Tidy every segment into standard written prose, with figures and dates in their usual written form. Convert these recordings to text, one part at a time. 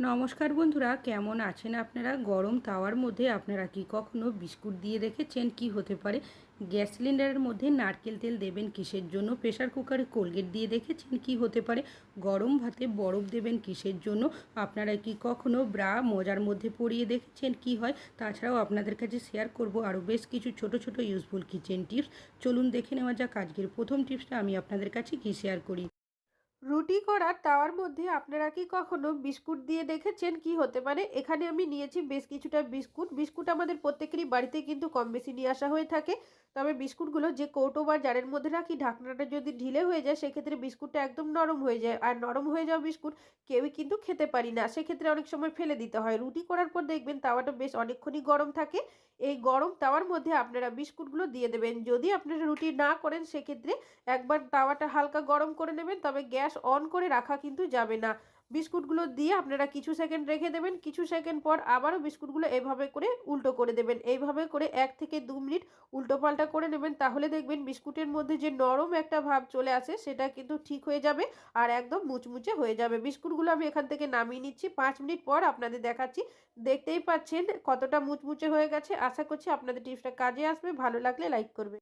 নমস্কার বন্ধুরা, কেমন আছেন আপনারা? গরম তাওয়ার মধ্যে আপনারা কি কখনো বিস্কুট দিয়ে দেখেছেন? কি হতে পারে? গ্যাস সিলিন্ডারের মধ্যে নারকেল তেল দেবেন কিসের জন্য? প্রেসার কুকারে কোলগেট দিয়ে দেখেছেন কি হতে পারে? গরম ভাতে বরফ দেবেন কিসের জন্য? আপনারা কি কখনো ব্রা মোজার মধ্যে পরিয়ে দেখেছেন কি হয়? তাছাড়াও আপনাদের কাছে শেয়ার করব আরও বেশ কিছু ছোট ছোট ইউজফুল কিচেন টিপস। চলুন দেখে নেওয়া যাক আজকের প্রথম টিপসটা আমি আপনাদের কাছে কি শেয়ার করি। রুটি করার তাওয়ার মধ্যে আপনারা কি কখনো বিস্কুট দিয়ে দেখেছেন কি হতে পারে? এখানে আমি নিয়েছি বেশ কিছুটা বিস্কুট। বিস্কুট আমাদের প্রত্যেকেরই বাড়িতে কিন্তু কম বেশি নিয়ে আসা হয়ে থাকে। তবে বিস্কুটগুলো যে কৌটো বা জারের মধ্যে রাখি, ঢাকনাটা যদি ঢিলে হয়ে যায় সেক্ষেত্রে বিস্কুটটা একদম নরম হয়ে যায়। আর নরম হয়ে যাওয়া বিস্কুট কেউই কিন্তু খেতে পারি না। সেক্ষেত্রে অনেক সময় ফেলে দিতে হয়। রুটি করার পর দেখবেন তাওয়াটা বেশ অনেকক্ষণই গরম থাকে। এই গরম তাওয়ার মধ্যে আপনারা বিস্কুটগুলো দিয়ে দেবেন। যদি আপনারা রুটি না করেন সেক্ষেত্রে একবার তাওয়াটা হালকা গরম করে নেবেন, তবে গ্যাস অন করে রাখা কিন্তু যাবে না। বিস্কুটগুলো দিয়ে আপনারা কিছু সেকেন্ড রেখে দেবেন। কিছু সেকেন্ড পর আবারও বিস্কুটগুলো এভাবে করে উল্টো করে দেবেন। এইভাবে করে ১ থেকে ২ মিনিট উল্টোপাল্টা করে নেবেন। তাহলে দেখবেন বিস্কুটের মধ্যে যে নরম একটা ভাব চলে আসে সেটা কিন্তু ঠিক হয়ে যাবে আর একদম মুচমুচে হয়ে যাবে। বিস্কুটগুলো আমি এখান থেকে নামিয়ে নিচ্ছি। ৫ মিনিট পর আপনাদের দেখাচ্ছি। দেখতেই পাচ্ছেন কতটা মুচমুচে হয়ে গেছে। আশা করছি আপনাদের টিপসটা কাজে আসবে। ভালো লাগলে লাইক করবেন।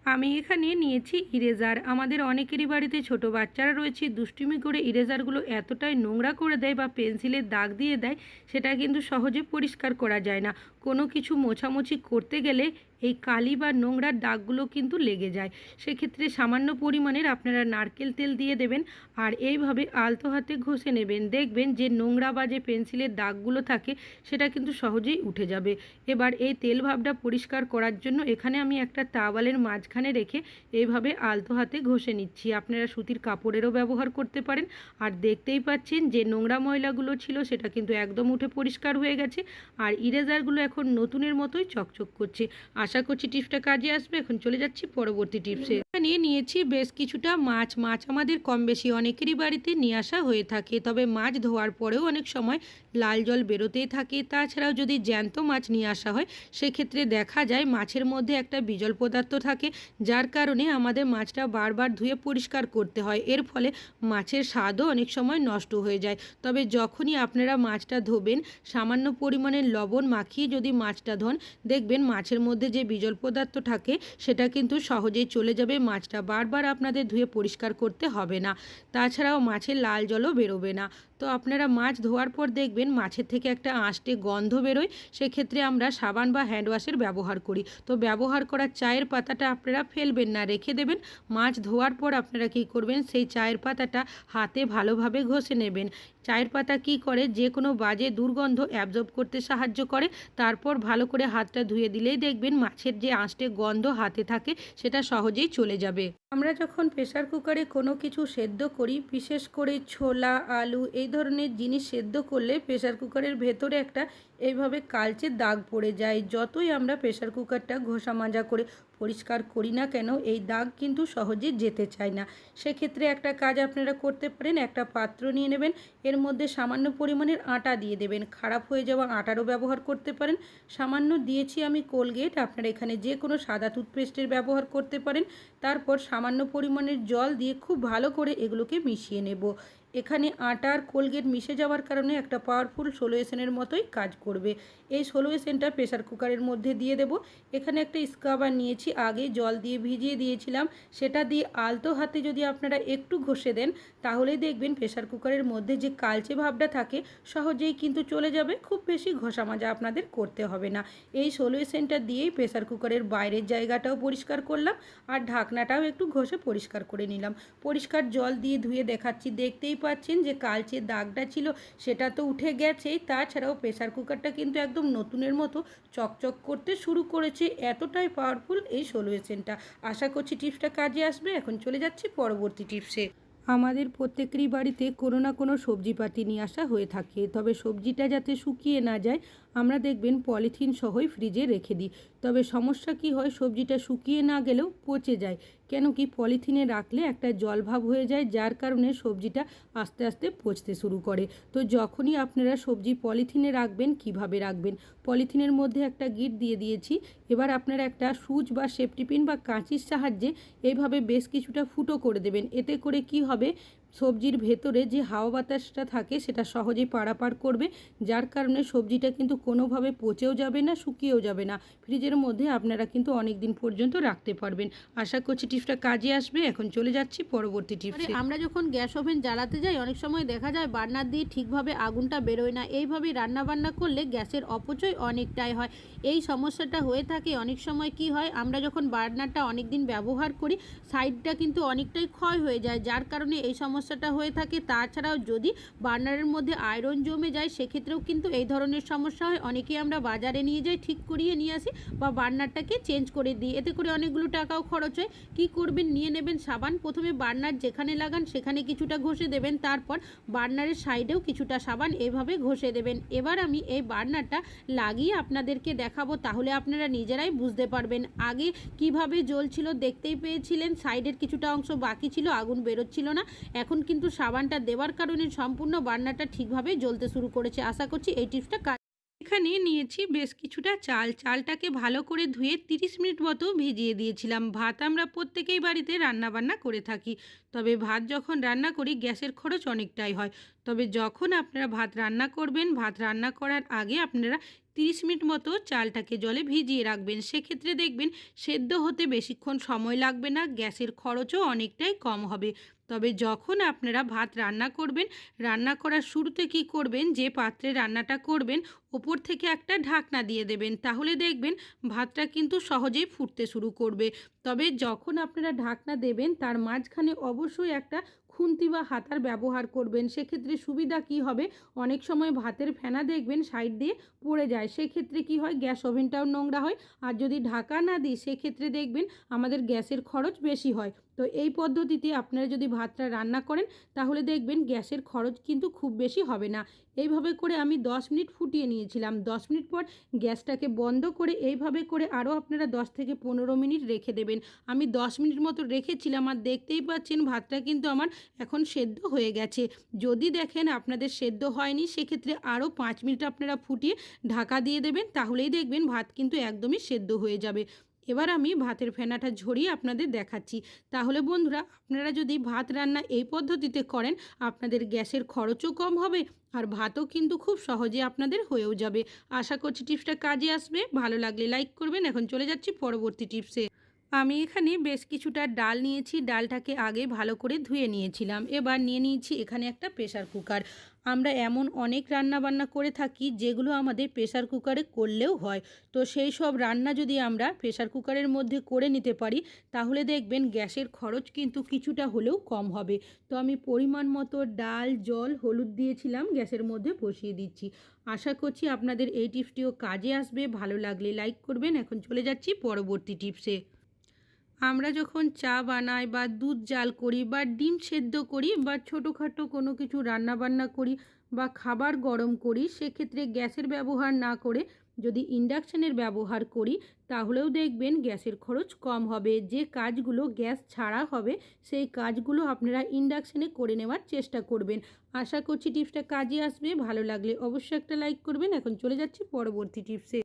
আমি এখানে নিয়েছি ইরেজার। আমাদের অনেকেরই বাড়িতে ছোট বাচ্চারা রয়েছে, দুষ্টুমি করে ইরেজারগুলো এতটাই নোংরা করে দেয় বা পেন্সিলের দাগ দিয়ে দেয়, সেটা কিন্তু সহজে পরিষ্কার করা যায় না। কোনো কিছু মোছামুছি করতে গেলে এই কালি বা নোংরার দাগগুলো কিন্তু লেগে যায়। সেক্ষেত্রে সামান্য পরিমাণের আপনারা নারকেল তেল দিয়ে দেবেন আর এইভাবে আলতো হাতে ঘষে নেবেন। দেখবেন যে নোংরা বা যে পেন্সিলের দাগগুলো থাকে সেটা কিন্তু সহজেই উঠে যাবে। এবার এই তেল ভাবটা পরিষ্কার করার জন্য এখানে আমি একটা তাওয়ালের মাঝখানে রেখে এইভাবে আলতো হাতে ঘষে নিচ্ছি। আপনারা সুতির কাপড়েরও ব্যবহার করতে পারেন। আর দেখতেই পাচ্ছেন যে নোংরা ময়লাগুলো ছিল সেটা কিন্তু একদম উঠে পরিষ্কার হয়ে গেছে আর ইরেজারগুলো এখন নতুনের মতোই চকচক করছে। আশা করছি টিপসটা কাজে আসবে। এখন চলে যাচ্ছি পরবর্তী টিপসে। এখানে নিয়েছি বেশ কিছুটা মাছ। মাছ আমাদের কম বেশি অনেকেরই বাড়িতে নিয়ে আসা হয়ে থাকে, তবে মাছ ধোয়ার পরেও অনেক সময় লাল জল বেরোতেই থাকে। তাছাড়াও যদি জ্যান্ত মাছ নিয়ে আসা হয় সেক্ষেত্রে দেখা যায় মাছের মধ্যে একটা বিজল পদার্থ থাকে, যার কারণে আমাদের মাছটা বারবার ধুয়ে পরিষ্কার করতে হয়। এর ফলে মাছের স্বাদও অনেক সময় নষ্ট হয়ে যায়। তবে যখনই আপনারা মাছটা ধোবেন, সামান্য পরিমাণে লবণ মাখিয়ে যদি মাছটা ধোন, দেখবেন মাছের মধ্যে যে বিজল পদার্থ থাকে সেটা কিন্তু সহজেই চলে যাবে। মাছটা বারবার আপনাদের ধুয়ে পরিষ্কার করতে হবে না। তাছাড়াও মাছের লাল জলও বেরোবে না। তো আপনারা মাছ ধোয়ার পর দেখবেন মাছের থেকে একটা আঁশটে গন্ধ বেরোয়। সেক্ষেত্রে আমরা সাবান বা হ্যান্ড ওয়াশের ব্যবহার করি। তো ব্যবহার করা চায়ের পাতাটা আপনারা ফেলবেন না, রেখে দেবেন। মাছ ধোয়ার পর আপনারা কী করবেন, সেই চায়ের পাতাটা হাতে ভালোভাবে ঘষে নেবেন। চায়ের পাতা কী করে, যে কোনো বাজে দুর্গন্ধ অ্যাবজর্ব করতে সাহায্য করে। তারপর ভালো করে হাতটা ধুয়ে দিলেই দেখবেন মাছের যে আঁশটে গন্ধ হাতে থাকে সেটা সহজেই চলে যাবে। আমরা যখন প্রেসার কুকারে কোনো কিছু সেদ্ধ করি, বিশেষ করে ছোলা, আলু এই ধরনের জিনিস সেদ্ধ করলে প্রেসার কুকারের ভেতরে একটা এইভাবে কালচে দাগ পড়ে যায়। যতই আমরা প্রেসার কুকারটা ঘষা মাজা করে পরিষ্কার করি না কেন, এই দাগ কিন্তু সহজে যেতে চায় না। সেক্ষেত্রে একটা কাজ আপনারা করতে পারেন, একটা পাত্র নিয়ে নেবেন, এর মধ্যে সামান্য পরিমাণের আটা দিয়ে দেবেন। খারাপ হয়ে যাওয়া আটারও ব্যবহার করতে পারেন। সামান্য দিয়েছি আমি কোলগেট, আপনারা এখানে যে কোনো সাদা টুথপেস্টের ব্যবহার করতে পারেন। তারপর সামান্য পরিমাণের জল দিয়ে খুব ভালো করে এগুলোকে মিশিয়ে নেব। এখানে আটা আর কোলগেট মিশে যাওয়ার কারণে একটা পাওয়ারফুল সলিউশনের মতোই কাজ করবে। এই সলিউশনটা প্রেসার কুকারের মধ্যে দিয়ে দেব। এখানে একটা স্ক্রাবার নিয়েছি, আগে জল দিয়ে ভিজিয়ে দিয়েছিলাম। সেটা দিয়ে আলতো হাতে যদি আপনারা একটু ঘষে দেন, তাহলেই দেখবেন প্রেসার কুকারের মধ্যে যে কালচে ভাবটা থাকে সহজেই কিন্তু চলে যাবে। খুব বেশি ঘষা মাজা আপনাদের করতে হবে না। এই সলিউশনটা দিয়েই প্রেসার কুকারের বাইরের জায়গাটাও পরিষ্কার করলাম আর ঢাকনাটাও একটু ঘষে পরিষ্কার করে নিলাম। পরিষ্কার জল দিয়ে ধুয়ে দেখাচ্ছি। দেখতেই পাচ্ছেন যে কালচে দাগটা ছিল সেটা তো উঠে গেছেই, তাছাড়াও প্রেসার কুকারটা কিন্তু একদম নতুনের মতো চকচক করতে শুরু করেছে। এতটাই পাওয়ারফুল এই সলিউশনটা। আশা করছি টিপসটা কাজে আসবে। এখন চলে যাচ্ছি পরবর্তী টিপসে। আমাদের প্রত্যেকেরই বাড়িতে কোনো না কোনো সবজিপাতি নিয়ে আসা হয়ে থাকে, তবে সবজিটা যাতে শুকিয়ে না যায় আমরা দেখবেন পলিথিন সহই ফ্রিজে রেখে দিই। তবে সমস্যা কি হয়, সবজিটা শুকিয়ে না গেলেও পচে যায়। কেন কি, পলিথিনে রাখলে একটা জলভাব হয়ে যায়, যার কারণে সবজিটা আস্তে আস্তে পচতে শুরু করে। তো যখনই আপনারা সবজি পলিথিনে রাখবেন, কিভাবে রাখবেন, পলিথিনের মধ্যে একটা গিঁট দিয়ে দিয়েছি। এবার আপনারা একটা সুচ বা সেফটি পিন বা কাঁচির সাহায্যে এইভাবে বেশ কিছুটা ফুটো করে দেবেন। এতে করে কি হবে, সবজির ভেতরে যে হাওয়া বাতাসটা থাকে সেটা সহজেই পারাপার করবে, যার কারণে সবজিটা কিন্তু কোনোভাবে পচেও যাবে না, শুকিয়েও যাবে না। ফ্রিজের মধ্যে আপনারা কিন্তু অনেক দিন পর্যন্ত রাখতে পারবেন। আশা করছি টিপসটা কাজে আসবে। এখন চলে যাচ্ছি পরবর্তী টিপসে। আমরা যখন গ্যাস ওভেন জ্বালাতে যাই অনেক সময় দেখা যায় বার্নার দিয়ে ঠিকভাবে আগুনটা বেরোয় না। এইভাবেই রান্নাবান্না করলে গ্যাসের অপচয় অনেকটাই হয়। এই সমস্যাটা হয়ে থাকে অনেক সময়। কি হয়, আমরা যখন বার্নারটা অনেক দিন ব্যবহার করি সাইডটা কিন্তু অনেকটাই ক্ষয় হয়ে যায়, যার কারণে এই সমস্যাটা হয়ে থাকে। তাছাড়াও যদি বার্নারের মধ্যে আয়রন জমে যায় সেক্ষেত্রেও কিন্তু এই ধরনের সমস্যা হয়। অনেকেই আমরা বাজারে নিয়ে যাই, ঠিক করিয়ে নিয়ে আসি বা বার্নারটাকে চেঞ্জ করে দিই, এতে করে অনেকগুলো টাকাও খরচ হয়। কি করবেন, নিয়ে নেবেন সাবান। প্রথমে বার্নার যেখানে লাগান সেখানে কিছুটা ঘষে দেবেন, তারপর বার্নারের সাইডেও কিছুটা সাবান এভাবে ঘষে দেবেন। এবার আমি এই বার্নারটা লাগিয়ে আপনাদেরকে দেখাবো, তাহলে আপনারা নিজেরাই বুঝতে পারবেন। আগে কিভাবে জ্বলছিল দেখতেই পেয়েছিলেন, সাইডের কিছুটা অংশ বাকি ছিল, আগুন বেরোচ্ছিল না। এখন কিন্তু সাবানটা দেওয়ার কারণে সম্পূর্ণ বার্নারটা ঠিকভাবে জ্বলতে শুরু করেছে। আশা করছি এই টিপসটা এখানে নিয়েছি বেশ কিছুটা চাল। চালটাকে ভালো করে ধুয়ে 30 মিনিট মতো ভিজিয়ে দিয়েছিলাম। ভাত আমরা প্রত্যেকেই বাড়িতে রান্নাবান্না করে থাকি, তবে ভাত যখন রান্না করি গ্যাসের খরচ অনেকটাই হয়। তবে যখন আপনারা ভাত রান্না করবেন, ভাত রান্না করার আগে আপনারা 30 মিনিট মতো চালটাকে জলে ভিজিয়ে রাখবেন। সেক্ষেত্রে দেখবেন সেদ্ধ হতে বেশিক্ষণ সময় লাগবে না, গ্যাসের খরচও অনেকটাই কম হবে। তবে যখন আপনারা ভাত রান্না করবেন, রান্না করার শুরুতে কি করবেন, যে পাত্রে রান্নাটা করবেন ওপর থেকে একটা ঢাকনা দিয়ে দেবেন, তাহলে দেখবেন ভাতটা কিন্তু সহজেই ফুটতে শুরু করবে। তবে যখন আপনারা ঢাকনা দেবেন তার মাঝখানে অবশ্যই একটা খুন্তি বা হাতার ব্যবহার করবেন। সেক্ষেত্রে সুবিধা কি হবে, অনেক সময় ভাতের ফেনা দেখবেন সাইড দিয়ে পড়ে যায়, সেক্ষেত্রে কি হয়, গ্যাস ওভেনটাও নোংরা হয়। আর যদি ঢাকা না দিই সেক্ষেত্রে দেখবেন আমাদের গ্যাসের খরচ বেশি হয়। তো এই পদ্ধতিতে আপনারা যদি ভাতটা রান্না করেন তাহলে দেখবেন গ্যাসের খরচ কিন্তু খুব বেশি হবে না। এইভাবে করে আমি 10 মিনিট ফুটিয়ে নিয়েছিলাম। 10 মিনিট পর গ্যাসটাকে বন্ধ করে এইভাবে করে আরও আপনারা 10 থেকে 15 মিনিট রেখে দেবেন। আমি 10 মিনিট মতো রেখেছিলাম আর দেখতেই পাচ্ছেন ভাতটা কিন্তু আমার এখন সেদ্ধ হয়ে গেছে। যদি দেখেন আপনাদের সেদ্ধ হয়নি সেক্ষেত্রে আরও 5 মিনিট আপনারা ফুটিয়ে ঢাকা দিয়ে দেবেন, তাহলেই দেখবেন ভাত কিন্তু একদমই সেদ্ধ হয়ে যাবে। এবার আমি ভাতের ফেনাটা ঝরিয়ে আপনাদের দেখাচ্ছি। তাহলে বন্ধুরা, আপনারা যদি ভাত রান্না এই পদ্ধতিতে করেন আপনাদের গ্যাসের খরচও কম হবে আর ভাতও কিন্তু খুব সহজে আপনাদের হয়েও যাবে। আশা করছি টিপসটা কাজে আসবে। ভালো লাগলে লাইক করবেন। এখন চলে যাচ্ছি পরবর্তী টিপসে। আমি এখানে বেশ কিছুটা ডাল নিয়েছি, ডালটাকে আগে ভালো করে ধুয়ে নিয়েছিলাম। এবার নিয়ে নিয়েছি এখানে একটা প্রেসার কুকার। আমরা এমন অনেক রান্না বান্না করে থাকি যেগুলো আমাদের প্রেসার কুকারে করলেও হয়। তো সেই সব রান্না যদি আমরা প্রেসার কুকারের মধ্যে করে নিতে পারি তাহলে দেখবেন গ্যাসের খরচ কিন্তু কিছুটা হলেও কম হবে। তো আমি পরিমাণ মতো ডাল, জল, হলুদ দিয়েছিলাম, গ্যাসের মধ্যে বসিয়ে দিচ্ছি। আশা করছি আপনাদের এই টিপসটিও কাজে আসবে। ভালো লাগলে লাইক করবেন। এখন চলে যাচ্ছি পরবর্তী টিপসে। আমরা যখন চা বানাই বা দুধ জাল করি বা ডিম সেদ্ধ করি বা ছোটোখাটো কোনো কিছু রান্নাবান্না করি বা খাবার গরম করি, সেক্ষেত্রে গ্যাসের ব্যবহার না করে যদি ইন্ডাকশানের ব্যবহার করি তাহলেও দেখবেন গ্যাসের খরচ কম হবে। যে কাজগুলো গ্যাস ছাড়া হবে সেই কাজগুলো আপনারা ইন্ডাকশানে করে নেওয়ার চেষ্টা করবেন। আশা করছি টিপসটা কাজে আসবে। ভালো লাগলে অবশ্যই একটা লাইক করবেন। এখন চলে যাচ্ছি পরবর্তী টিপসে।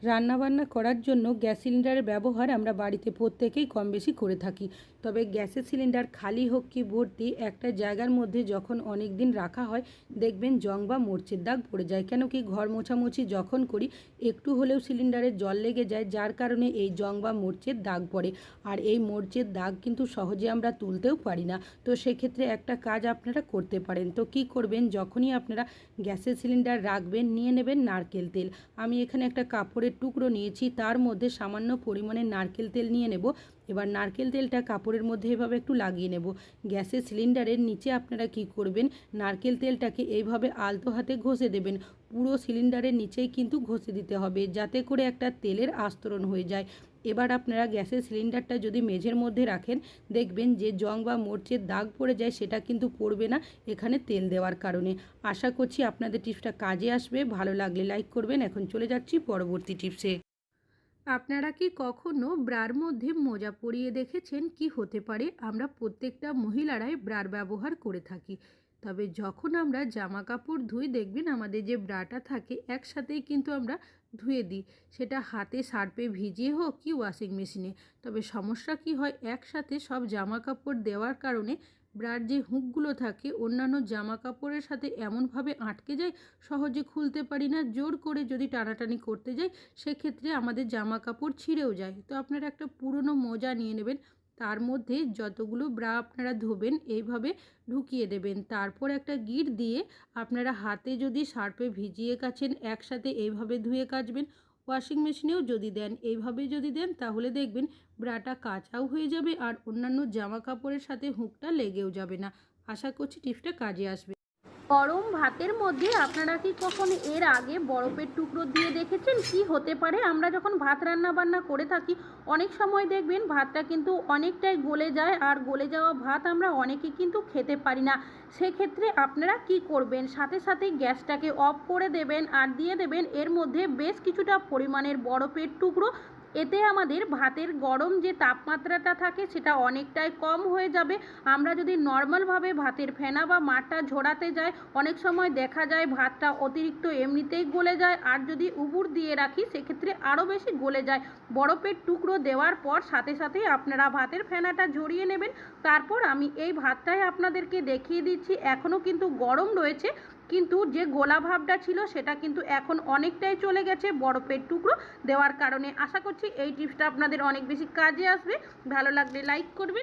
রান্নাবান্না করার জন্য গ্যাস সিলিন্ডারের ব্যবহার আমরা বাড়িতে প্রত্যেকেই কম বেশি করে থাকি। তবে গ্যাসের সিলিন্ডার খালি হোক কি ভর্তি, একটা জায়গার মধ্যে যখন অনেক দিন রাখা হয় দেখবেন জং বা মরচের দাগ পড়ে যায়। কেন কি, ঘর মোছামুছি যখন করি একটু হলেও সিলিন্ডারে জল লেগে যায়, যার কারণে এই জং বা মরচের দাগ পড়ে। আর এই মরচের দাগ কিন্তু সহজে আমরা তুলতেও পারি না। তো সেক্ষেত্রে একটা কাজ আপনারা করতে পারেন। তো কি করবেন, যখনই আপনারা গ্যাসের সিলিন্ডার রাখবেন নিয়ে নেবেন নারকেল তেল। আমি এখানে একটা কাপড়ের টুকরো নিয়েছি, তার মধ্যে সামান্য পরিমাণে নারকেল তেল নিয়ে নেব। এবার নারকেল তেলটা কাপড়ের মধ্যে এভাবে একটু লাগিয়ে নেব। গ্যাসের সিলিন্ডারের নিচে আপনারা কি করবেন, নারকেল তেলটাকে এইভাবে আলতো হাতে ঘষে দেবেন। পুরো সিলিন্ডারের নিচেই কিন্তু ঘষে দিতে হবে যাতে করে একটা তেলের আস্তরণ হয়ে যায়। এবার আপনারা গ্যাসের সিলিন্ডারটা যদি মেঝের মধ্যে রাখেন দেখবেন যে জং বা মরচের দাগ পড়ে যায় সেটা কিন্তু পড়বে না এখানে তেল দেওয়ার কারণে। আশা করছি আপনাদের টিপসটা কাজে আসবে। ভালো লাগলে লাইক করবেন। এখন চলে যাচ্ছি পরবর্তী টিপসে। আপনারা কি কখনো ব্রার মধ্যে মোজা পরিয়ে দেখেছেন? কি হতে পারে, আমরা প্রত্যেকটা মহিলারাই ব্রার ব্যবহার করে থাকি। তবে যখন আমরা জামা কাপড় ধুই দেখবেন আমাদের যে ব্রাটা থাকে একসাথেই কিন্তু আমরা ধুয়ে দিই, সেটা হাতে সার্ফে ভিজিয়ে হোক কি ওয়াশিং মেশিনে। তবে সমস্যা কি হয়, একসাথে সব জামা কাপড় দেওয়ার কারণে ব্রার যে হুকগুলো থাকে অন্যান্য জামা কাপড়ের সাথে এমনভাবে আটকে যায়, সহজে খুলতে পারি না। জোর করে যদি টানাটানি করতে যাই সেক্ষেত্রে আমাদের জামা কাপড় ছিঁড়েও যায়। তো আপনারা একটা পুরনো মোজা নিয়ে নেবেন, তার মধ্যে যতগুলো ব্রা আপনারা ধোবেন এইভাবে ঢুকিয়ে দেবেন। তারপর একটা গিঁট দিয়ে আপনারা হাতে যদি সার্ফে ভিজিয়ে কাচেন, একসাথে এইভাবে ধুয়ে কাচবেন। ওয়াশিং মেশিনেও যদি দেন, এইভাবে যদি দেন তাহলে দেখবেন ব্রাটা কাচাও হয়ে যাবে আর অন্যান্য জামা কাপড়ের সাথে হুকটা লেগেও যাবে না। আশা করছি টিপসটা কাজে আসবে। গরম ভাতের মধ্যে আপনারা কি কখনো এর আগে বরফের টুকরো দিয়ে দেখেছেন? কি হতে পারে, আমরা যখন ভাত রান্না বান্না করে থাকি অনেক সময় দেখবেন ভাতটা কিন্তু অনেকটাই গলে যায়, আর গলে যাওয়া ভাত আমরা অনেকে কিন্তু খেতে পারি না। সেক্ষেত্রে আপনারা কি করবেন, সাথে সাথে গ্যাসটাকে অফ করে দেবেন আর দিয়ে দেবেন এর মধ্যে বেশ কিছুটা পরিমাণের বরফের টুকরো। এতে আমাদের ভাতের গরম যে তাপমাত্রাটা থাকে সেটা অনেকটাই কম হয়ে যাবে। আমরা যদি নর্মালভাবে ভাতের ফেনা বা মাঠটা ঝোড়াতে যাই অনেক সময় দেখা যায় ভাতটা অতিরিক্ত এমনিতেই গলে যায়, আর যদি উবুর দিয়ে রাখি সেক্ষেত্রে আরও বেশি গলে যায়। বরফের টুকরো দেওয়ার পর সাথে সাথেই আপনারা ভাতের ফেনাটা ঝরিয়ে নেবেন। তারপর আমি এই ভাতটাই আপনাদেরকে দেখিয়ে দিচ্ছি, এখনও কিন্তু গরম রয়েছে, কিন্তু যে গোলা ভাবটা ছিল সেটা কিন্তু এখন অনেকটাই চলে গেছে বরফের টুকরো দেওয়ার কারণে। আশা করছি এই টিপসটা আপনাদের অনেক বেশি কাজে আসবে। ভালো লাগলে লাইক করবেন।